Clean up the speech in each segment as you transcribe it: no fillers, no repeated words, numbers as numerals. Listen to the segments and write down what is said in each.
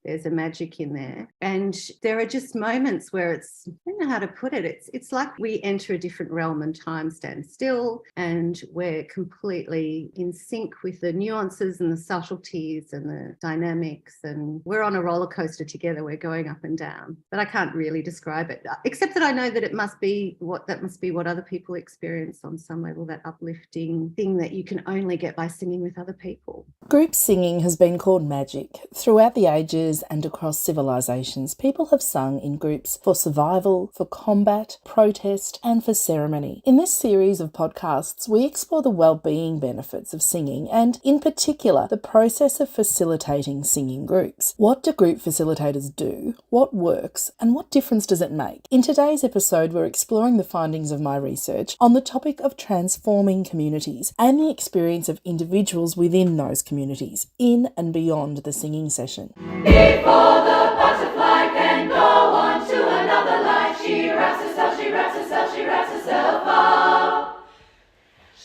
there's a magic in there. And there are just moments where I don't know how to put it. It's like we enter a different realm and time stands still, and we're completely in sync with the nuances and the subtleties and the dynamics. And we're on a roller coaster together. We're going up and down. But I can't really describe it, except that I know that it must be what other people experience on some level, that uplifting thing that you can only get by singing with other people. Group singing has been called magic. Throughout the ages and across civilizations, people have sung in groups for survival, for combat, protest, and for ceremony. In this series of podcasts, we explore the well-being benefits of singing and, in particular, the process of facilitating singing groups. What do group facilitators do? What works? And what difference does it make? In today's episode, we're exploring the findings of my research on the topic of transforming communities and the experience of individuals within those communities, in and beyond the singing session. Before the butterfly can go on to another life, she wraps herself, she wraps herself, she wraps herself up.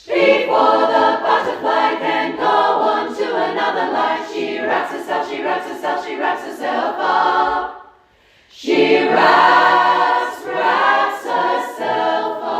Before the butterfly can go on to another life, she wraps herself, she wraps herself, she wraps herself up. She wraps herself up.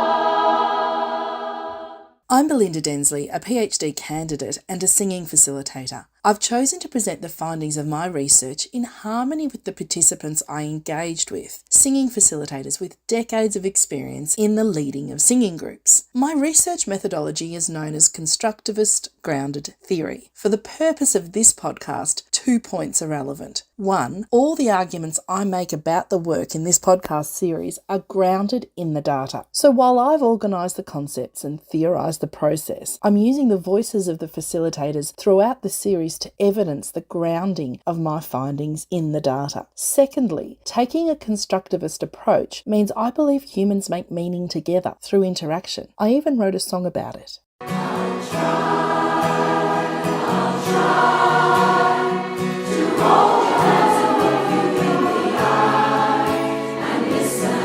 I'm Belinda Densley, a PhD candidate and a singing facilitator. I've chosen to present the findings of my research in harmony with the participants I engaged with, singing facilitators with decades of experience in the leading of singing groups. My research methodology is known as constructivist grounded theory. For the purpose of this podcast, 2 points are relevant. 1, all the arguments I make about the work in this podcast series are grounded in the data. So while I've organised the concepts and theorised the process, I'm using the voices of the facilitators throughout the series to evidence the grounding of my findings in the data. Secondly, taking a constructivist approach means I believe humans make meaning together through interaction. I even wrote a song about it. I'll try to hold your hands and look you in the eye and listen.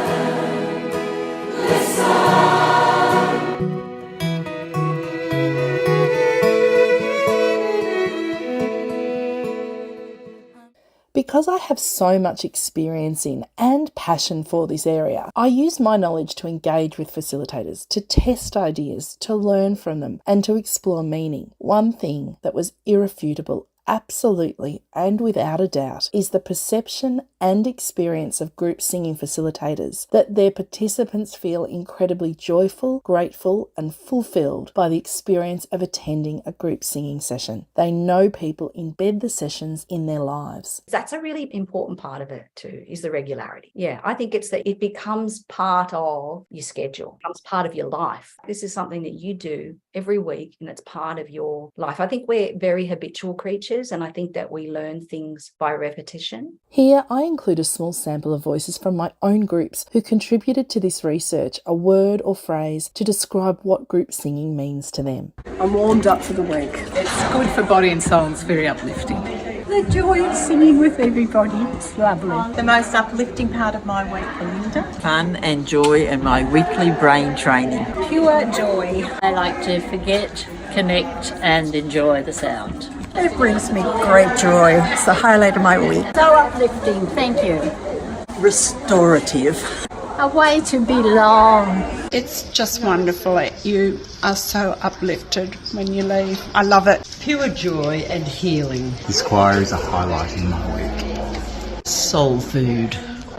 Because I have so much experience in and passion for this area, I use my knowledge to engage with facilitators, to test ideas, to learn from them, and to explore meaning. One thing that was irrefutable, absolutely and without a doubt, is the perception and experience of group singing facilitators that their participants feel incredibly joyful, grateful and fulfilled by the experience of attending a group singing session. They know people embed the sessions in their lives. That's a really important part of it too, is the regularity. Yeah, I think it's that it becomes part of your schedule, becomes part of your life. This is something that you do every week and it's part of your life. I think we're very habitual creatures and I think that we learn things by repetition. Here I include a small sample of voices from my own groups who contributed to this research, a word or phrase to describe what group singing means to them. I'm warmed up for the week. It's good for body and soul. It's very uplifting. The joy of singing with everybody. It's lovely. The most uplifting part of my week, Belinda. Fun and joy and my weekly brain training. Pure joy. I like to forget, connect and enjoy the sound. It brings me great joy. It's the highlight of my week. So uplifting. Thank you. Restorative. A way to belong. It's just wonderful. You are so uplifted when you leave. I love it. Pure joy and healing. This choir is a highlight in my week. Soul food.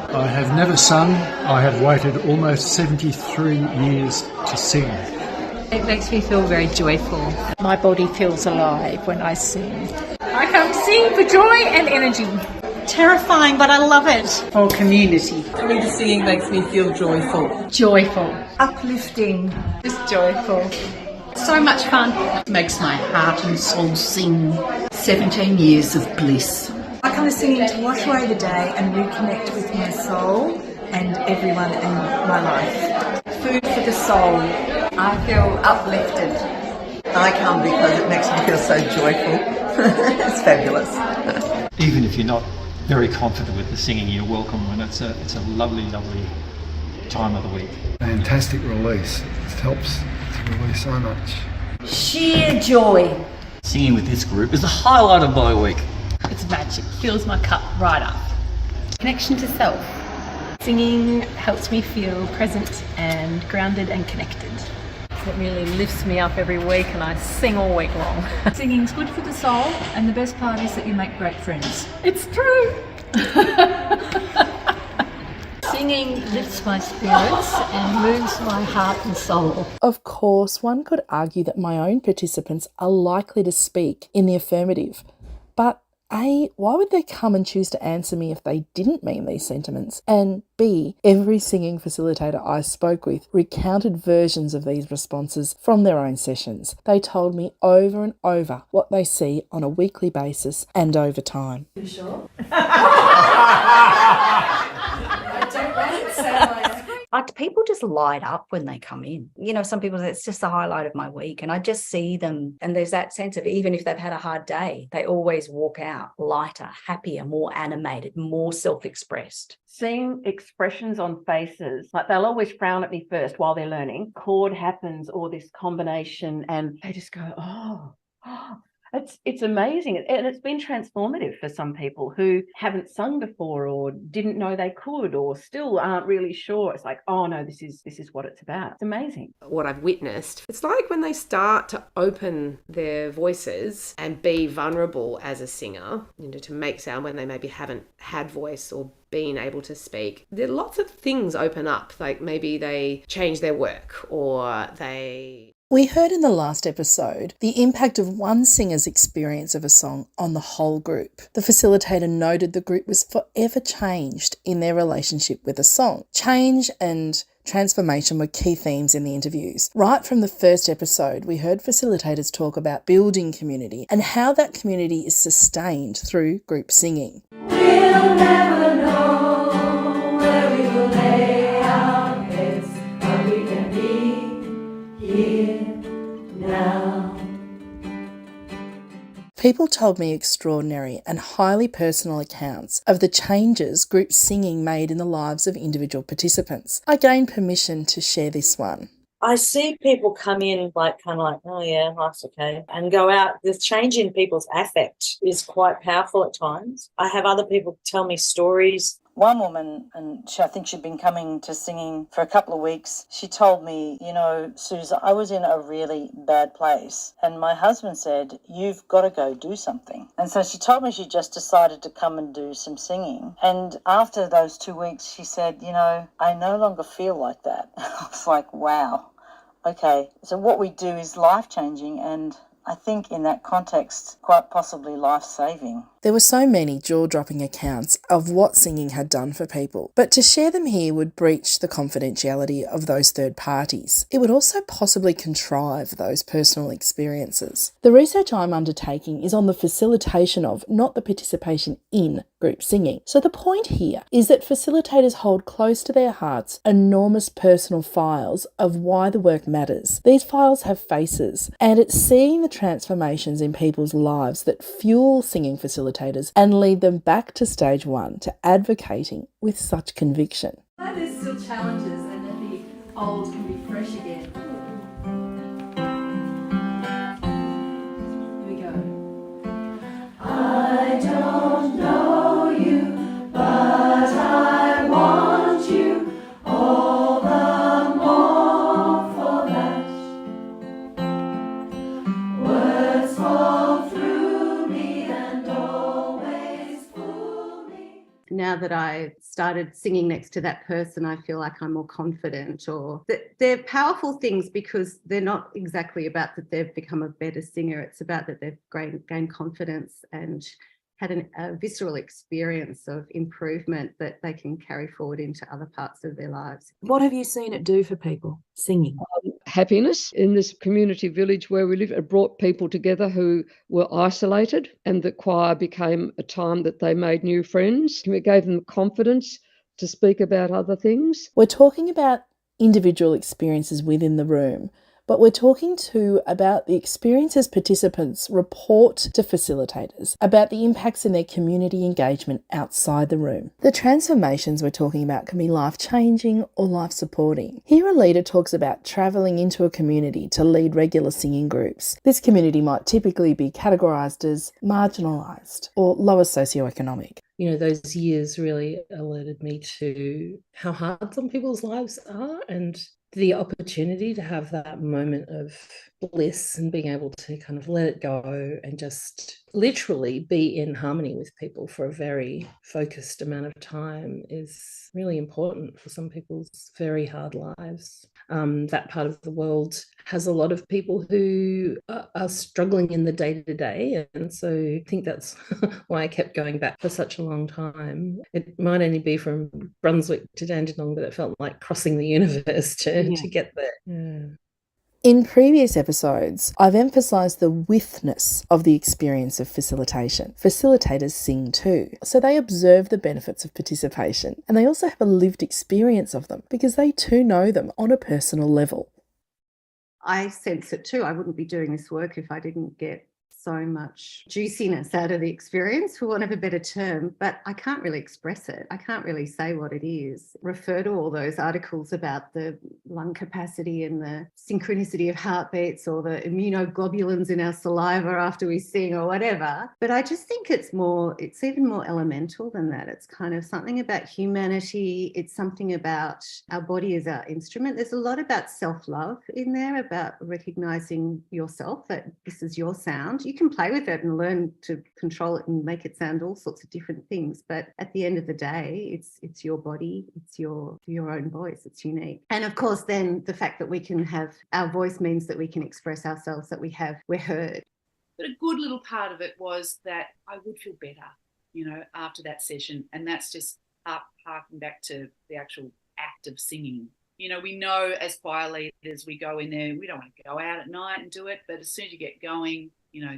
I have never sung. I have waited almost 73 years to sing. It makes me feel very joyful. My body feels alive when I sing. I come to sing for joy and energy. Terrifying, but I love it. For community. Community singing makes me feel joyful. Joyful. Uplifting. Just joyful. So much fun. Makes my heart and soul sing. 17 years of bliss. I come to singing to wash away the day and reconnect with my soul and everyone in my life. Food for the soul. I feel uplifted. I come because it makes me feel so joyful. It's fabulous. Even if you're not very confident with the singing, you're welcome, and it's a lovely, lovely time of the week. Fantastic release. It helps to release so much. Sheer joy. Singing with this group is the highlight of my week. It's magic, fills my cup right up. Connection to self. Singing helps me feel present and grounded and connected. It really lifts me up every week and I sing all week long. Singing's good for the soul, and the best part is that you make great friends. It's true. Singing lifts my spirits and moves my heart and soul. Of course, one could argue that my own participants are likely to speak in the affirmative, but A, why would they come and choose to answer me if they didn't mean these sentiments? And B, every singing facilitator I spoke with recounted versions of these responses from their own sessions. They told me over and over what they see on a weekly basis and over time. You sure? I don't want it so much. People just light up when they come in. You know, some people say it's just the highlight of my week, and I just see them, and there's that sense of even if they've had a hard day, they always walk out lighter, happier, more animated, more self-expressed. Seeing expressions on faces, like they'll always frown at me first while they're learning. Chord happens or this combination, and they just go, oh. It's amazing, and it's been transformative for some people who haven't sung before or didn't know they could or still aren't really sure. It's like, oh no, this is what it's about. It's amazing. What I've witnessed, it's like when they start to open their voices and be vulnerable as a singer, you know, to make sound when they maybe haven't had voice or being able to speak. There are lots of things open up, like maybe they change their work or they... We heard in the last episode the impact of one singer's experience of a song on the whole group. The facilitator noted the group was forever changed in their relationship with a song. Change and transformation were key themes in the interviews. Right from the first episode, we heard facilitators talk about building community and how that community is sustained through group singing. We'll never know where we will lay our heads, but we can be here now. People told me extraordinary and highly personal accounts of the changes group singing made in the lives of individual participants. I gained permission to share this one. I see people come in like kind of like, oh yeah, life's okay, and go out. The change in people's affect is quite powerful at times. I have other people tell me stories. One woman, and I think she'd been coming to singing for a couple of weeks, she told me, you know, Susan, I was in a really bad place and my husband said, you've got to go do something. And so she told me she just decided to come and do some singing. And after those 2 weeks, she said, you know, I no longer feel like that. I was like, wow, okay. So what we do is life-changing, and I think in that context, quite possibly life-saving. There were so many jaw-dropping accounts of what singing had done for people, but to share them here would breach the confidentiality of those third parties. It would also possibly contrive those personal experiences. The research I'm undertaking is on the facilitation of, not the participation in, group singing. So the point here is that facilitators hold close to their hearts enormous personal files of why the work matters. These files have faces, and it's seeing the transformations in people's lives that fuel singing facilitators and lead them back to stage one, to advocating with such conviction. There's still challenges, and then the old can be fresh again. Here we go. I don't know you, but I want you all the more for that. Words fall through me and always fool me. Now that I've started singing next to that person, I feel like I'm more confident, or that they're powerful things because they're not exactly about that they've become a better singer. It's about that they've gained confidence and had a visceral experience of improvement that they can carry forward into other parts of their lives. What have you seen it do for people, singing? Happiness in this community village where we live. It brought people together who were isolated, and the choir became a time that they made new friends. It gave them confidence to speak about other things. We're talking about individual experiences within the room, but we're talking too about the experiences participants report to facilitators about the impacts in their community engagement outside the room. The transformations we're talking about can be life-changing or life-supporting. Here a leader talks about travelling into a community to lead regular singing groups. This community might typically be categorised as marginalised or lower socioeconomic. You know, those years really alerted me to how hard some people's lives are, and the opportunity to have that moment of bliss and being able to kind of let it go and just literally be in harmony with people for a very focused amount of time is really important for some people's very hard lives. That part of the world has a lot of people who are struggling in the day-to-day, and so I think that's why I kept going back for such a long time. It might only be from Brunswick to Dandenong, but it felt like crossing the universe to get there. Yeah. In previous episodes, I've emphasised the withness of the experience of facilitation. Facilitators sing too, so they observe the benefits of participation, and they also have a lived experience of them because they too know them on a personal level. I sense it too. I wouldn't be doing this work if I didn't get so much juiciness out of the experience, for want of a better term, but I can't really express it. I can't really say what it is. Refer to all those articles about the lung capacity and the synchronicity of heartbeats or the immunoglobulins in our saliva after we sing or whatever. But I just think it's even more elemental than that. It's kind of something about humanity. It's something about our body as our instrument. There's a lot about self-love in there, about recognizing yourself, that this is your sound. You can play with it and learn to control it and make it sound all sorts of different things. But at the end of the day, it's your body, it's your own voice, it's unique. And of course, then the fact that we can have our voice means that we can express ourselves, that we're heard. But a good little part of it was that I would feel better, after that session. And that's just harking back to the actual act of singing. We know as choir leaders, we go in there, we don't want to go out at night and do it, but as soon as you get going,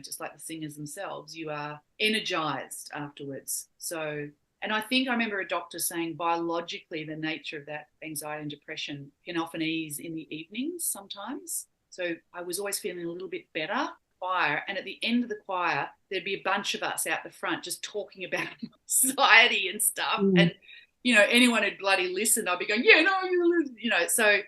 just like the singers themselves, you are energized afterwards. So, and I think I remember a doctor saying biologically the nature of that anxiety and depression can often ease in the evenings sometimes. So I was always feeling a little bit better. Choir, and at the end of the choir, there'd be a bunch of us out the front just talking about anxiety and stuff. And, anyone who'd bloody listen, I'd be going, so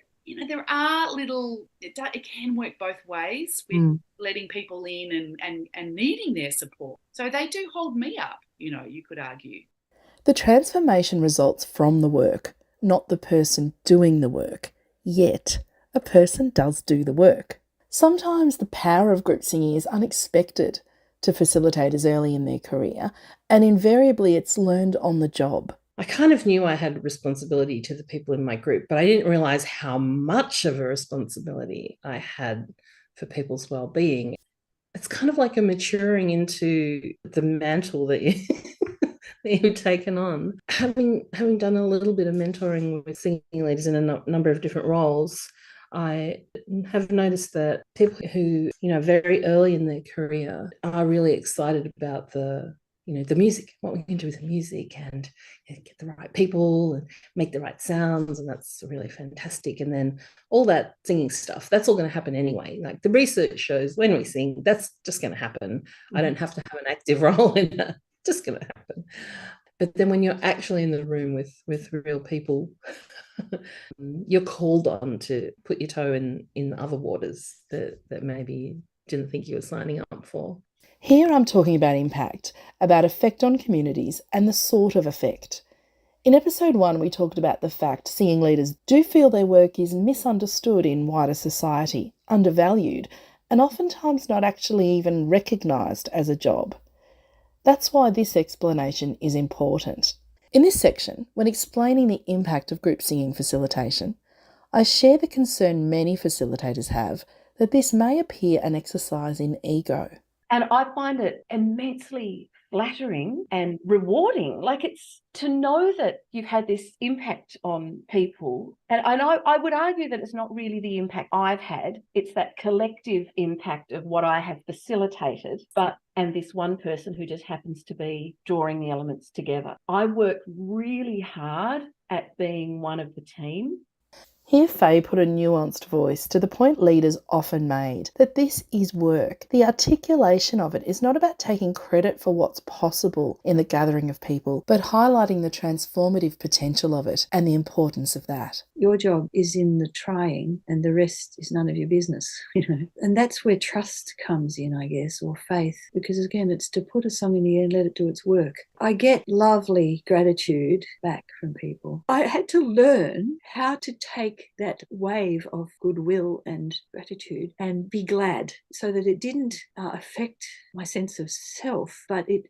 there are it can work both ways with letting people in and needing their support. So they do hold me up, you could argue. The transformation results from the work, not the person doing the work. Yet, a person does do the work. Sometimes the power of group singing is unexpected to facilitators early in their career, and invariably it's learned on the job. I kind of knew I had a responsibility to the people in my group, but I didn't realise how much of a responsibility I had for people's well-being. It's kind of like a maturing into the mantle that you've taken on. Having done a little bit of mentoring with singing leaders in a number of different roles, I have noticed that people who, very early in their career are really excited about the music, what we can do with the music and get the right people and make the right sounds. And that's really fantastic. And then all that singing stuff, that's all going to happen anyway. Like the research shows when we sing, that's just going to happen. I don't have to have an active role in that. It's just going to happen. But then when you're actually in the room with real people, you're called on to put your toe in other waters that maybe you didn't think you were signing up for. Here I'm talking about impact, about effect on communities and the sort of effect. In episode 1, we talked about the fact singing leaders do feel their work is misunderstood in wider society, undervalued, and oftentimes not actually even recognised as a job. That's why this explanation is important. In this section, when explaining the impact of group singing facilitation, I share the concern many facilitators have that this may appear an exercise in ego. And I find it immensely flattering and rewarding. Like, it's to know that you've had this impact on people. And I would argue that it's not really the impact I've had. It's that collective impact of what I have facilitated, and this one person who just happens to be drawing the elements together. I work really hard at being one of the team. Here Faye put a nuanced voice to the point leaders often made, that this is work. The articulation of it is not about taking credit for what's possible in the gathering of people, but highlighting the transformative potential of it and the importance of that. Your job is in the trying and the rest is none of your business, And that's where trust comes in, I guess, or faith, because again, it's to put something in the air and let it do its work. I get lovely gratitude back from people. I had to learn how to take that wave of goodwill and gratitude and be glad, so that it didn't affect my sense of self, but it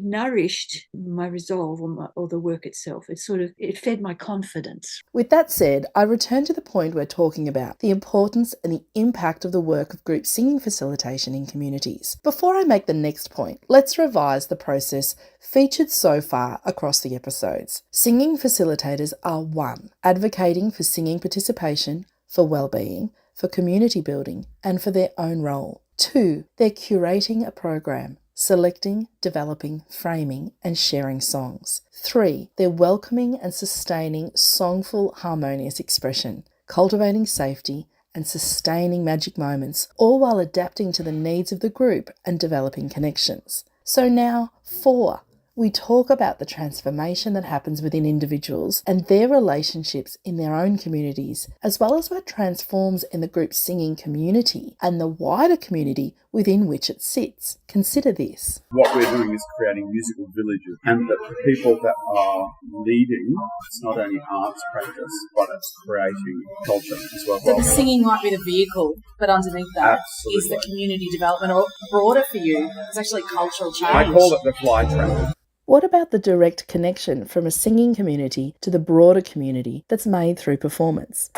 nourished my resolve or the work itself. It fed my confidence. With that said, I return to the point we're talking about, the importance and the impact of the work of group singing facilitation in communities. Before I make the next point, let's revise the process featured so far across the episodes. Singing facilitators are 1. Advocating for singing participation, for well-being, for community building, and for their own role. 2. They're curating a program, selecting, developing, framing, and sharing songs. 3. They're welcoming and sustaining songful, harmonious expression, cultivating safety, and sustaining magic moments, all while adapting to the needs of the group and developing connections. So now, 4. We talk about the transformation that happens within individuals and their relationships in their own communities, as well as what transforms in the group singing community and the wider community within which it sits. Consider this. What we're doing is creating musical villages, and the people that are leading, it's not only arts practice, but it's creating culture as well. So the singing might be the vehicle, but underneath that Absolutely. is the community development, or broader for you, it's actually cultural change. I call it the fly trap. What about the direct connection from a singing community to the broader community that's made through performance?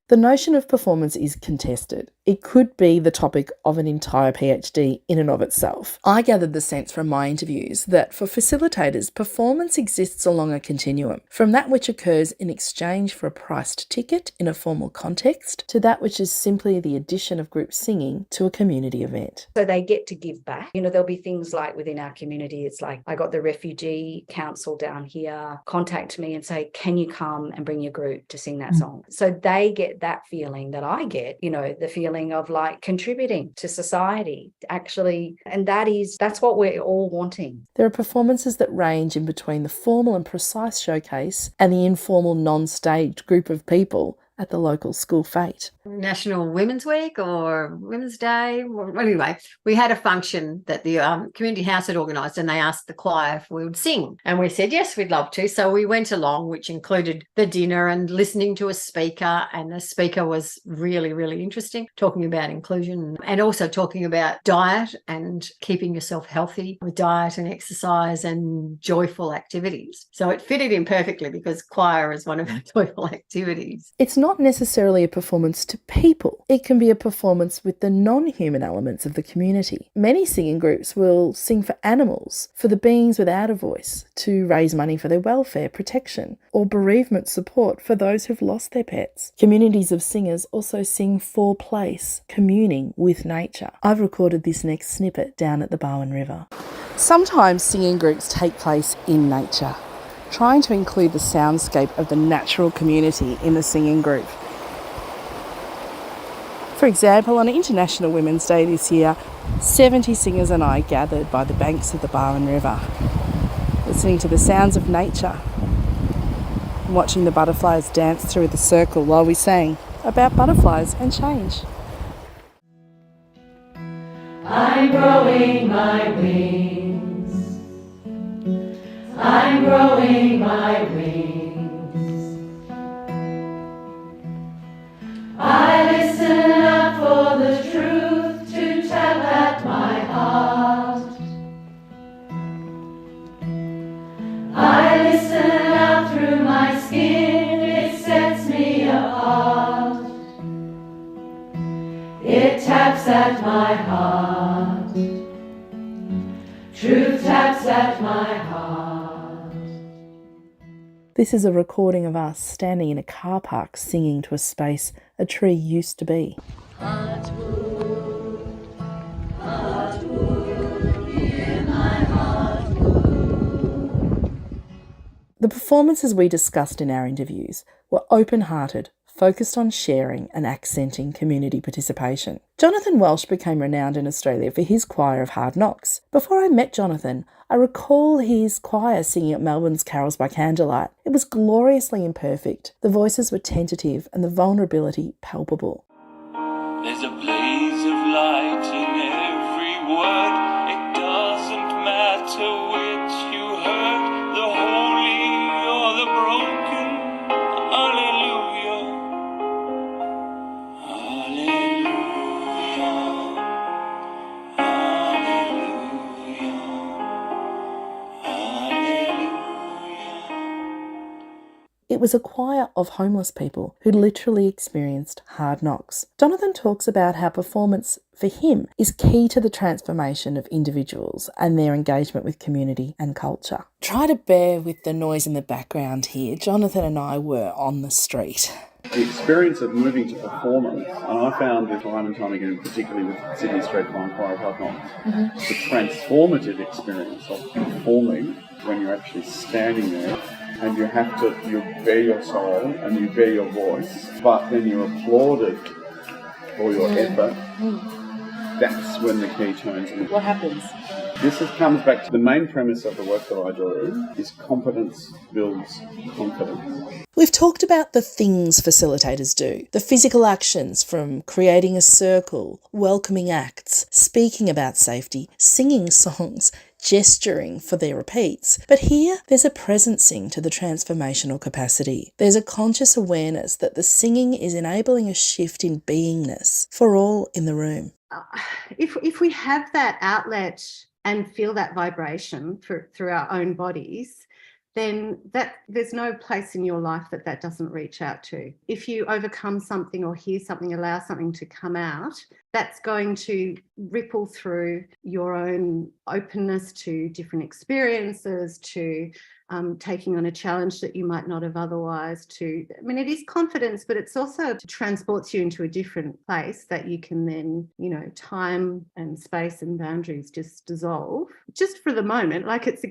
The notion of performance is contested. It could be the topic of an entire PhD in and of itself. I gathered the sense from my interviews that for facilitators, performance exists along a continuum, from that which occurs in exchange for a priced ticket in a formal context to that which is simply the addition of group singing to a community event. So they get to give back. There'll be things like within our community, it's like, I got the refugee council down here contact me and say, can you come and bring your group to sing that song? So they get that feeling that I get, the feeling of like contributing to society, actually. And that's what we're all wanting. There are performances that range in between the formal and precise showcase and the informal, non-staged group of people at the local school fete. National Women's Week or Women's Day. Well, anyway, we had a function that the community house had organised, and they asked the choir if we would sing. And we said, yes, we'd love to. So we went along, which included the dinner and listening to a speaker. And the speaker was really, really interesting, talking about inclusion and also talking about diet and keeping yourself healthy with diet and exercise and joyful activities. So it fitted in perfectly because choir is one of our joyful activities. It's not necessarily a performance to people. It can be a performance with the non-human elements of the community. Many singing groups will sing for animals, for the beings without a voice, to raise money for their welfare, protection, or bereavement support for those who've lost their pets. Communities of singers also sing for place, communing with nature. I've recorded this next snippet down at the Barwon River. Sometimes singing groups take place in nature, trying to include the soundscape of the natural community in the singing group. For example, on International Women's Day this year, 70 singers and I gathered by the banks of the Barwon River, listening to the sounds of nature and watching the butterflies dance through the circle while we sang about butterflies and change. I'm growing my wings. I'm growing my wings. I listen up for the truth to tell at my heart. I listen out through my skin, it sets me apart. It taps at my heart. Truth taps at my heart. This is a recording of us standing in a car park singing to a space a tree used to be. The performances we discussed in our interviews were open-hearted, focused on sharing and accenting community participation. Jonathan Welsh became renowned in Australia for his choir of Hard Knocks. Before I met Jonathan, I recall his choir singing at Melbourne's Carols by Candlelight. It was gloriously imperfect. The voices were tentative and the vulnerability palpable. There's a blaze of light in every word. It doesn't matter which you heard, the holy or the broken. Hallelujah. Hallelujah. It was a choir of homeless people who literally experienced hard knocks. Jonathan talks about how performance for him is key to the transformation of individuals and their engagement with community and culture. Try to bear with the noise in the background here. Jonathan and I were on the street. The experience of moving to performance, and I found this time and time again, particularly with Sydney Street Line Choir of Hard Knocks, the transformative experience of performing when you're actually standing there and you bare your soul and you bare your voice, but then you're applauded for your effort. That's when the key turns. What happens? This comes back to the main premise of the work that I do, is competence builds confidence. We've talked about the things facilitators do, the physical actions from creating a circle, welcoming acts, speaking about safety, singing songs, gesturing for their repeats. But here, there's a presencing to the transformational capacity. There's a conscious awareness that the singing is enabling a shift in beingness for all in the room. If we have that outlet and feel that vibration through our own bodies, then there's no place in your life that doesn't reach out to. If you overcome something or hear something, allow something to come out, that's going to ripple through your own openness to different experiences, to taking on a challenge that you might not have otherwise it is confidence, but it's also transports you into a different place that you can then, time and space and boundaries just dissolve just for the moment. Like it's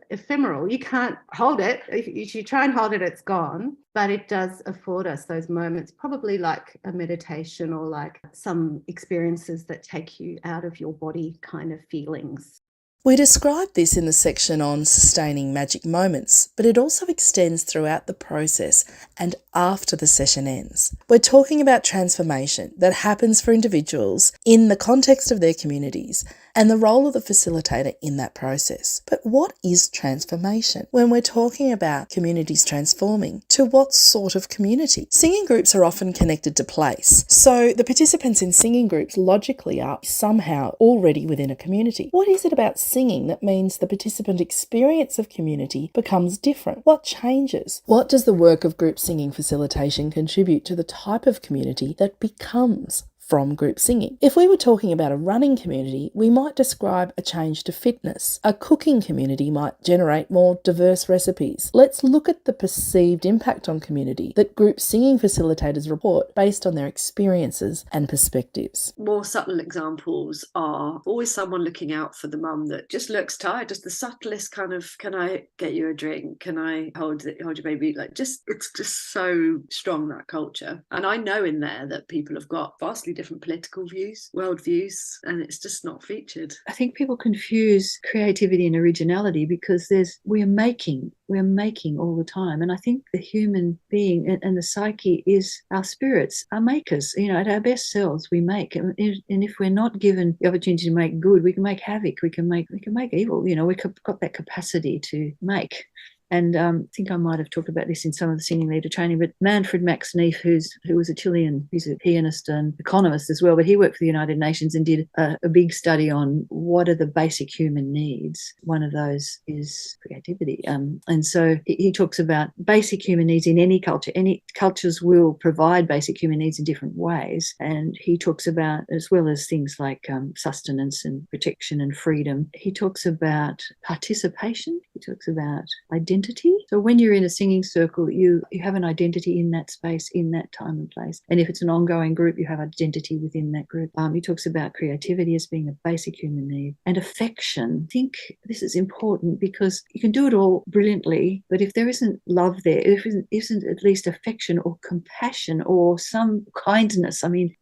ephemeral. You can't hold it. If you try and hold it, it's gone. But it does afford us those moments, probably like a meditation or like some experiences that take you out of your body kind of feelings. We described this in the section on sustaining magic moments, but it also extends throughout the process and after the session ends. We're talking about transformation that happens for individuals in the context of their communities and the role of the facilitator in that process. But what is transformation? When we're talking about communities transforming, to what sort of community? Singing groups are often connected to place, so the participants in singing groups logically are somehow already within a community. What is it about singing that means the participant experience of community becomes different? What changes? What does the work of group singing facilitation contribute to the type of community that becomes from group singing? If we were talking about a running community, we might describe a change to fitness. A cooking community might generate more diverse recipes. Let's look at the perceived impact on community that group singing facilitators report based on their experiences and perspectives. More subtle examples are always someone looking out for the mum that just looks tired, just the subtlest kind of, can I get you a drink? Can I hold your baby? It's just so strong, that culture. And I know in there that people have got vastly different political views, world views, and it's just not featured. I think people confuse creativity and originality because we're making all the time. And I think the human being and the psyche is our spirits, our makers. At our best selves, we make. And if we're not given the opportunity to make good, we can make havoc. We can make evil. We've got that capacity to make. And I think I might have talked about this in some of the singing leader training, but Manfred Max Neef, who was a Chilean, he's a pianist and economist as well, but he worked for the United Nations and did a big study on what are the basic human needs. One of those is creativity. And so he talks about basic human needs in any culture. Any cultures will provide basic human needs in different ways. And he talks about, as well as things like sustenance and protection and freedom, he talks about participation He talks about identity. So when you're in a singing circle, you have an identity in that space, in that time and place. And if it's an ongoing group, you have identity within that group. He talks about creativity as being a basic human need, and affection. I think this is important because you can do it all brilliantly, but if there isn't love there, if there isn't at least affection or compassion or some kindness, I mean,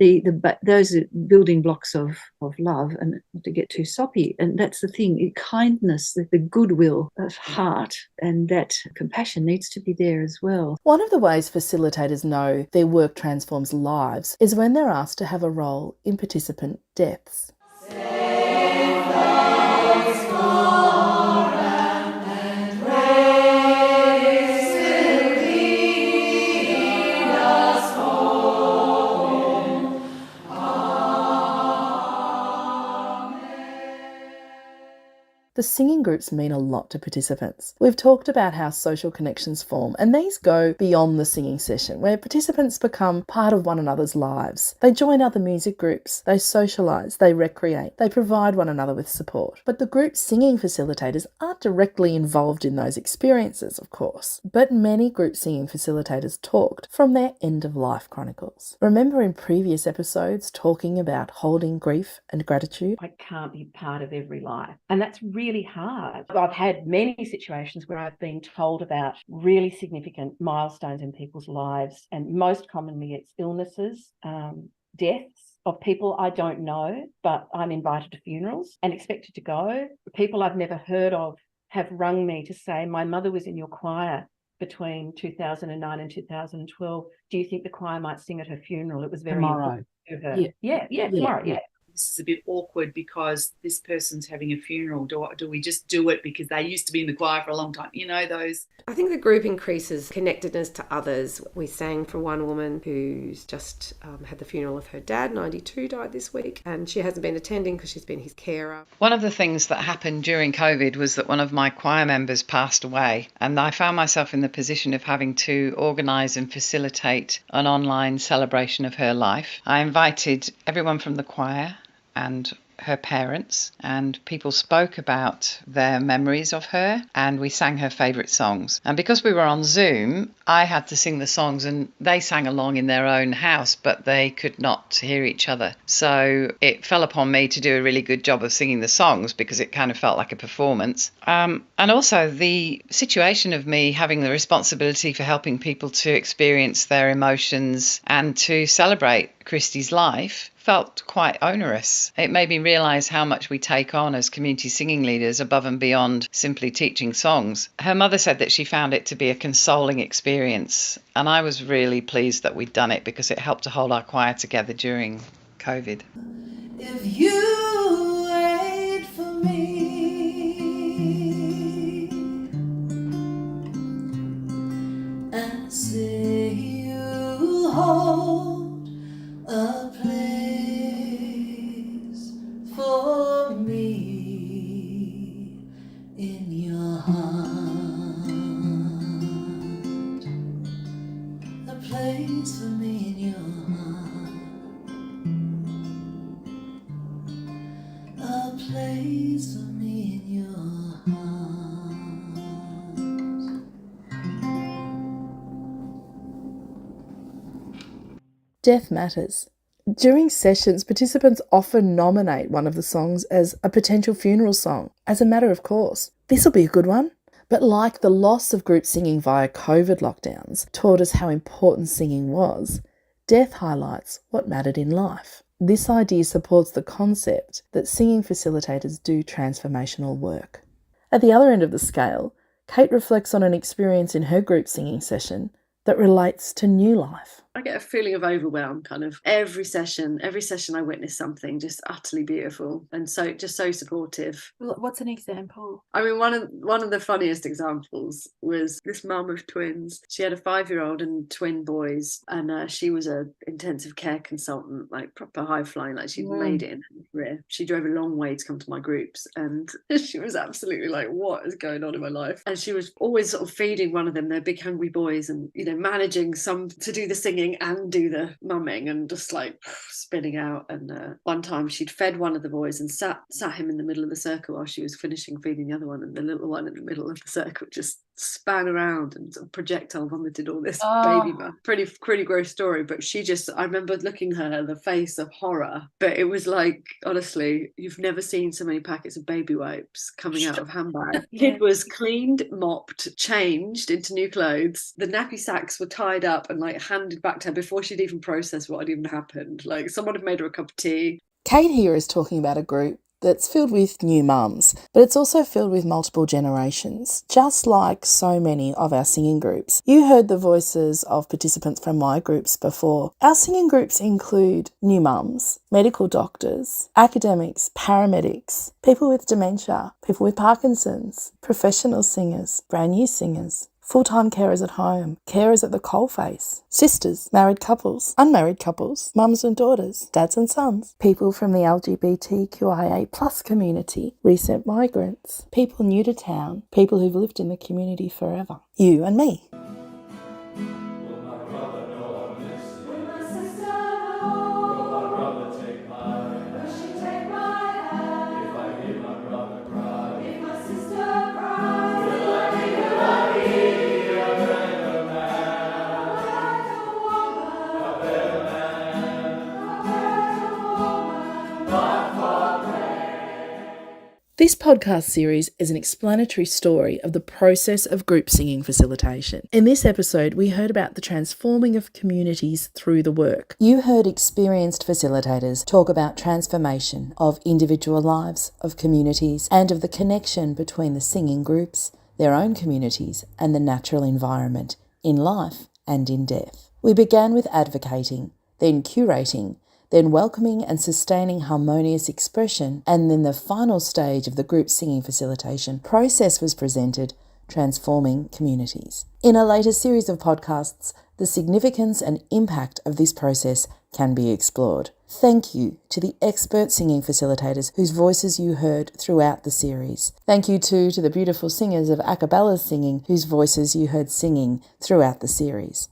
those are building blocks of love, and not to get too soppy. And that's the thing, kindness, the goodwill of heart, and that compassion needs to be there as well. One of the ways facilitators know their work transforms lives is when they're asked to have a role in participant deaths. The singing groups mean a lot to participants. We've talked about how social connections form, and these go beyond the singing session, where participants become part of one another's lives. They join other music groups, they socialise, they recreate, they provide one another with support. But the group singing facilitators aren't directly involved in those experiences, of course. But many group singing facilitators talked from their end-of-life chronicles. Remember in previous episodes talking about holding grief and gratitude? I can't be part of every life. And that's really hard. I've had many situations where I've been told about really significant milestones in people's lives, and most commonly it's illnesses, deaths of people I don't know, but I'm invited to funerals and expected to go. People I've never heard of have rung me to say, my mother was in your choir between 2009 and 2012. Do you think the choir might sing at her funeral? It was very important to her. Yeah, tomorrow, yeah. This is a bit awkward because this person's having a funeral. Do we just do it because they used to be in the choir for a long time? You know, those. I think the group increases connectedness to others. We sang for one woman who's just had the funeral of her dad, 92, died this week, and she hasn't been attending because she's been his carer. One of the things that happened during COVID was that one of my choir members passed away, and I found myself in the position of having to organise and facilitate an online celebration of her life. I invited everyone from the choir and her parents, and people spoke about their memories of her, and we sang her favourite songs. And because we were on Zoom, I had to sing the songs, and they sang along in their own house, but they could not hear each other. So it fell upon me to do a really good job of singing the songs because it kind of felt like a performance. And also the situation of me having the responsibility for helping people to experience their emotions and to celebrate Christy's life felt quite onerous. It made me realise how much we take on as community singing leaders above and beyond simply teaching songs. Her mother said that she found it to be a consoling experience, and I was really pleased that we'd done it because it helped to hold our choir together during COVID. If you wait for me and say you'll hold a place for me in your heart, a place for me in your heart, a place for me in your heart. Death matters. During sessions, participants often nominate one of the songs as a potential funeral song, as a matter of course. This will be a good one. But like the loss of group singing via COVID lockdowns taught us how important singing was, death highlights what mattered in life. This idea supports the concept that singing facilitators do transformational work. At the other end of the scale, Kate reflects on an experience in her group singing session that relates to new life. I get a feeling of overwhelm kind of every session I witness something just utterly beautiful and so supportive. What's an example? I mean, one of the funniest examples was this mum of twins. She had a 5-year-old and twin boys, and she was a intensive care consultant, like proper high flying, like she'd made it in her career. She drove a long way to come to my groups, and she was absolutely like, what is going on in my life? And she was always sort of feeding one of them, their big hungry boys, and managing some to do the singing singing and do the mumming and just like spinning out. And one time she'd fed one of the boys and sat him in the middle of the circle while she was finishing feeding the other one, and the little one in the middle of the circle just span around and sort of projectile vomited all this baby mum. Pretty gross story, but I remember looking at her, the face of horror. But it was like, honestly, you've never seen so many packets of baby wipes coming out of handbag. Kid was cleaned, mopped, changed into new clothes. The nappy sacks were tied up and like handed back to her before she'd even processed what had even happened. Like someone had made her a cup of tea. Kate here is talking about a group that's filled with new mums, but it's also filled with multiple generations, just like so many of our singing groups. You heard the voices of participants from my groups before. Our singing groups include new mums, medical doctors, academics, paramedics, people with dementia, people with Parkinson's, professional singers, brand new singers, full-time carers at home, carers at the coalface, sisters, married couples, unmarried couples, mums and daughters, dads and sons, people from the LGBTQIA+ community, recent migrants, people new to town, people who've lived in the community forever, you and me. This podcast series is an explanatory story of the process of group singing facilitation. In this episode, we heard about the transforming of communities through the work. You heard experienced facilitators talk about transformation of individual lives, of communities, and of the connection between the singing groups, their own communities, and the natural environment, in life and in death. We began with advocating, then curating, then welcoming and sustaining harmonious expression, and then the final stage of the group singing facilitation process was presented, transforming communities. In a later series of podcasts, the significance and impact of this process can be explored. Thank you to the expert singing facilitators whose voices you heard throughout the series. Thank you too to the beautiful singers of a cappella singing whose voices you heard singing throughout the series.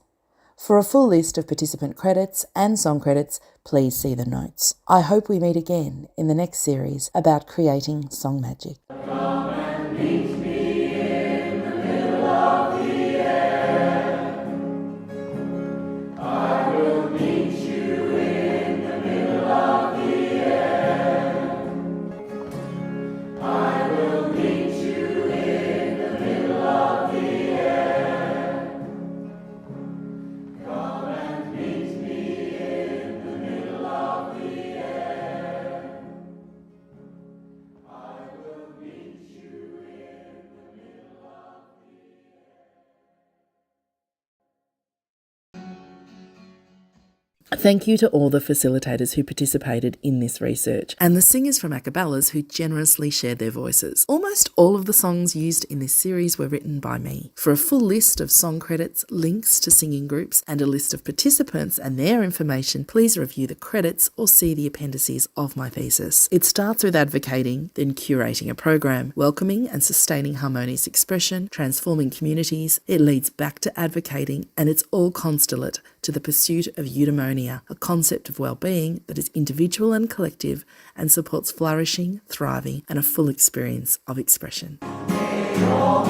For a full list of participant credits and song credits, please see the notes. I hope we meet again in the next series about creating song magic. Come and meet me in the middle of the air. I will meet you in the middle of the air. I will meet you in the middle of the air. Come and meet me in the middle of the air. I will meet you in the middle of the air. Thank you to all the facilitators who participated in this research and the singers from a cappellas who generously shared their voices. Almost all of the songs used in this series were written by me. For a full list of song credits, links to singing groups, and a list of participants and their information, please review the credits or see the appendices of my thesis. It starts with advocating, then curating a program, welcoming and sustaining harmonious expression, transforming communities. It leads back to advocating, and it's all constellate to the pursuit of eudaimonia, a concept of well-being that is individual and collective and supports flourishing, thriving, and a full experience of expression. May your